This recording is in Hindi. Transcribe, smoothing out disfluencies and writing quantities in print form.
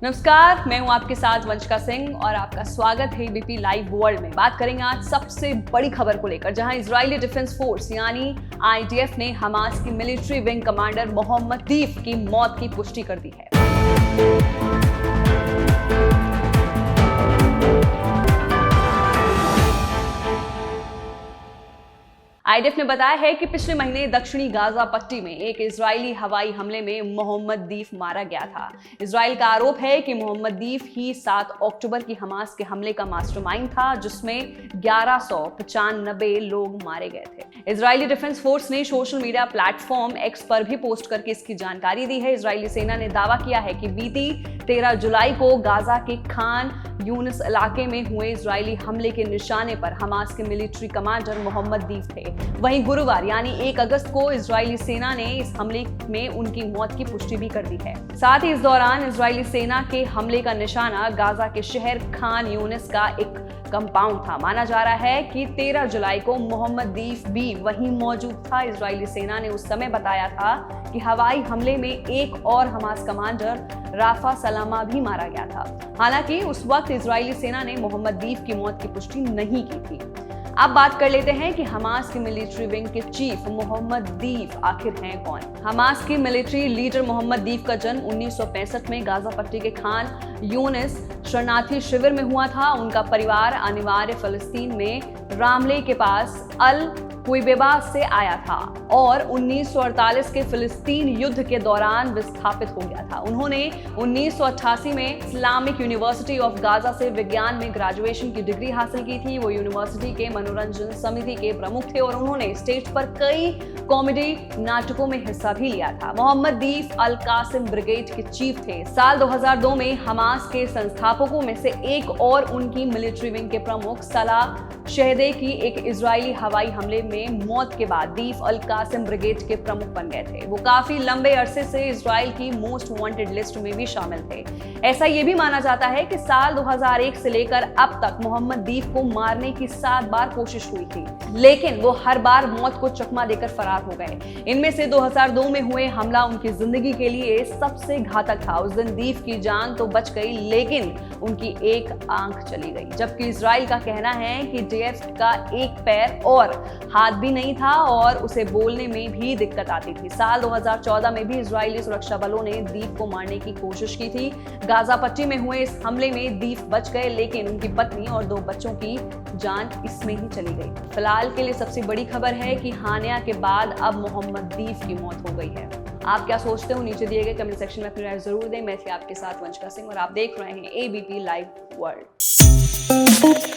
नमस्कार, मैं हूं आपके साथ वंशिका सिंह और आपका स्वागत है एबीपी लाइव वर्ल्ड में। बात करेंगे आज सबसे बड़ी खबर को लेकर, जहां इजरायली डिफेंस फोर्स यानी आईडीएफ ने हमास की मिलिट्री विंग कमांडर मोहम्मद दीफ की मौत की पुष्टि कर दी है। आईडीएफ ने बताया है कि पिछले महीने दक्षिणी गाजा पट्टी में एक इजरायली हवाई हमले में मोहम्मद दीफ मारा गया था। इजराइल का आरोप है कि मोहम्मद दीफ ही 7 अक्टूबर की हमास के हमले का मास्टरमाइंड था, जिसमें 1195 लोग मारे गए थे। इजरायली डिफेंस फोर्स ने सोशल मीडिया प्लेटफॉर्म एक्स पर भी पोस्ट करके इसकी जानकारी दी है। इजरायली सेना ने दावा किया है कि बीती 13 जुलाई को गाजा के खान यूनिस इलाके में हुए इजरायली हमले के निशाने पर हमास के मिलिट्री कमांडर मोहम्मद दीफ थे। वहीं गुरुवार यानी 1 अगस्त को इजरायली सेना ने इस हमले में उनकी मौत की पुष्टि भी कर दी है। साथ ही इस दौरान इजरायली सेना के हमले का निशाना गाजा के शहर खान यूनिस का एक कंपाउंड था। माना जा रहा है कि 13 जुलाई को मोहम्मद दीफ भी वहीं मौजूद था। इजरायली सेना ने उस समय बताया था कि हवाई हमले में एक और हमास कमांडर राफा सलामा भी मारा गया था। हालांकि उस वक्त इजरायली सेना ने मोहम्मद दीफ की मौत की पुष्टि नहीं की थी। अब बात कर लेते हैं कि हमास की मिलिट्री विंग के चीफ मोहम्मद दीफ आखिर हैं कौन। हमास की मिलिट्री लीडर मोहम्मद दीफ का जन्म 1965 में गाजा पट्टी के खान यूनिस शरणार्थी शिविर में हुआ था। उनका परिवार अनिवार्य फिलिस्तीन में रामले के पास अल कुइबेबा से आया था और 1948 के फिलिस्तीन युद्ध के दौरान विस्थापित हो गया था। उन्होंने 1988 में इस्लामिक यूनिवर्सिटी ऑफ गाजा से विज्ञान में ग्रेजुएशन की डिग्री हासिल की थी। वो यूनिवर्सिटी के मनोरंजन समिति के प्रमुख थे और उन्होंने स्टेज पर कई कॉमेडी नाटकों में हिस्सा भी लिया था। मोहम्मद दीफ अल कासिम ब्रिगेड के चीफ थे। साल 2002 में हमास के संस्थापकों में से एक और उनकी मिलिट्री विंग के प्रमुख सलाह शहदे की एक इजरायली हवाई हमले में मौत के बाद दीफ अल कासिम ब्रिगेड के प्रमुख बन गए थे। वो काफी लंबे अरसे से इजराइल की मोस्ट वांटेड लिस्ट में भी शामिल थे। ऐसा ये भी माना जाता है कि साल 2001 से लेकर अब तक मोहम्मद दीफ को मारने की 7 बार कोशिश हुई थी, लेकिन वो हर बार मौत को चकमा देकर फरार हो गए। इनमें से 2002 में हुए हमला उनकी जिंदगी के लिए सबसे घातक था। उस दिन दीफ की जान तो बच गई, लेकिन उनकी एक आंख चली गई। जबकि इजराइल का कहना है कि डीएफ का एक पैर और हाथ भी नहीं था और उसे बोलने में भी दिक्कत आती थी। साल 2014 में भी इजरायली सुरक्षा बलों ने दीफ को मारने की कोशिश की थी। गाजा पट्टी में हुए इस हमले में दीफ बच गए, लेकिन उनकी पत्नी और 2 बच्चों की जान इसमें ही चली गई। फिलहाल के लिए सबसे बड़ी खबर है कि हानिया के बाद अब मोहम्मद दीफ की मौत हो गई है। आप क्या सोचते हो? नीचे दिए गए कमेंट सेक्शन में अपनी राय जरूर दें। मैं थी आपके साथ वंशिका सिंह और आप देख रहे हैं एबीपी लाइव वर्ल्ड।